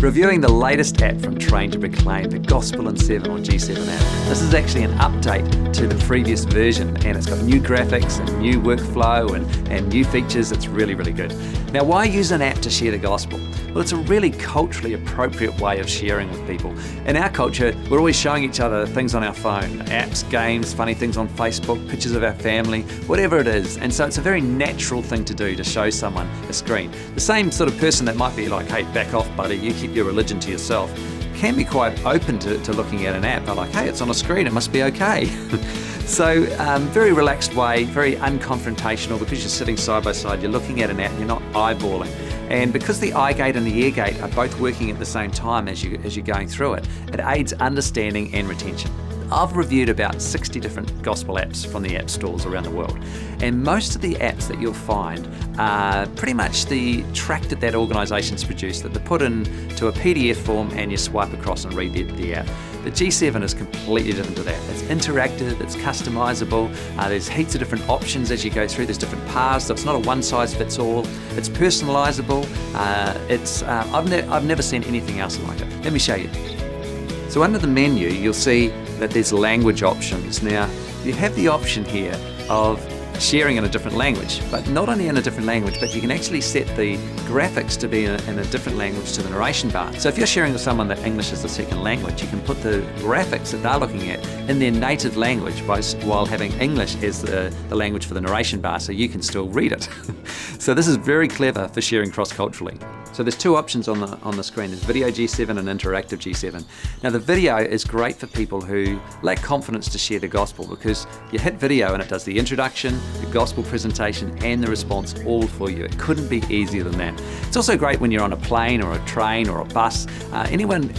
Reviewing the latest app from Train to Proclaim, the Gospel in 7 or G7 app. This is actually an update to the previous version, and it's got new graphics and new workflow and new features. It's really, really good. Now, why use an app to share the gospel? Well, it's a really culturally appropriate way of sharing with people. In our culture, we're always showing each other things on our phone, apps, games, funny things on Facebook, pictures of our family, whatever it is. And so it's a very natural thing to do, to show someone a screen. The same sort of person that might be like, hey, back off, buddy, you keep your religion to yourself, can be quite open to looking at an app. They're like, hey, it's on a screen, it must be okay. So very relaxed way, very unconfrontational, because you're sitting side by side, you're looking at an app, you're not eyeballing. And because the eye gate and the ear gate are both working at the same time as you're going through it, it aids understanding and retention. I've reviewed about 60 different gospel apps from the app stores around the world, and most of the apps that you'll find are pretty much the track that that organisation's produced, that they put into a PDF form and you swipe across and read the app. The G7 is completely different to that. It's interactive, it's customisable, there's heaps of different options as you go through, there's different paths, so it's not a one-size-fits-all, it's personalisable, I've never seen anything else like it. Let me show you. So under the menu, you'll see that there's language options. Now, you have the option here of sharing in a different language, but not only in a different language, but you can actually set the graphics to be in a different language to the narration bar. So if you're sharing with someone that English is the second language, you can put the graphics that they're looking at in their native language while having English as the language for the narration bar, so you can still read it. So this is very clever for sharing cross-culturally. So there's two options on the screen. There's Video G7 and Interactive G7. Now the video is great for people who lack confidence to share the gospel, because you hit video and it does the introduction, the gospel presentation and the response all for you. It couldn't be easier than that. It's also great when you're on a plane or a train or a bus. Anyone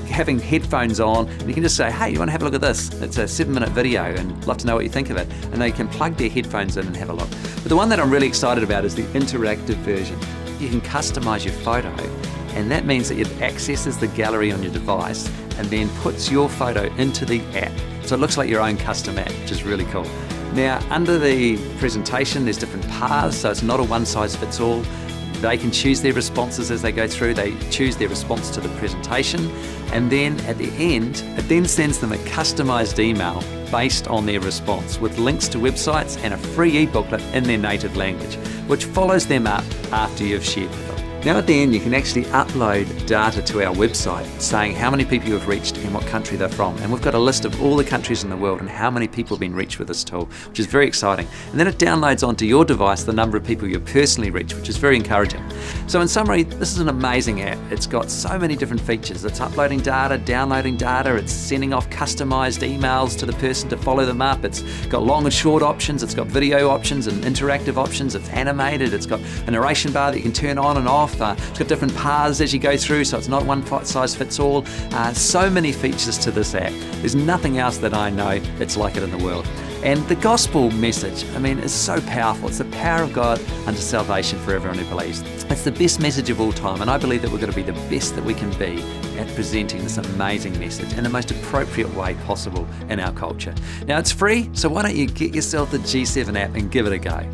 having headphones on, and you can just say, hey, you want to have a look at this? It's a 7-minute video and love to know what you think of it. And they can plug their headphones in and have a look. But the one that I'm really excited about is the interactive version. You can customize your photo, and that means that it accesses the gallery on your device and then puts your photo into the app. So it looks like your own custom app, which is really cool. Now, under the presentation, there's different paths, so it's not a one-size-fits-all. They can choose their responses as they go through. They choose their response to the presentation, and then at the end, it then sends them a customized email based on their response with links to websites and a free e-booklet in their native language, which follows them up after you've shared with them. Now at the end, you can actually upload data to our website saying how many people you've reached and what country they're from. And we've got a list of all the countries in the world and how many people have been reached with this tool, which is very exciting. And then it downloads onto your device the number of people you've personally reached, which is very encouraging. So in summary, this is an amazing app. It's got so many different features. It's uploading data, downloading data, it's sending off customized emails to the person to follow them up. It's got long and short options, it's got video options and interactive options, it's animated, it's got a narration bar that you can turn on and off. It's got different paths as you go through, so it's not one size fits all. So many features to this app. There's nothing else that I know that's like it in the world. And the gospel message, I mean, is so powerful. It's the power of God unto salvation for everyone who believes. It's the best message of all time, and I believe that we're going to be the best that we can be at presenting this amazing message in the most appropriate way possible in our culture. Now, it's free, so why don't you get yourself the G7 app and give it a go.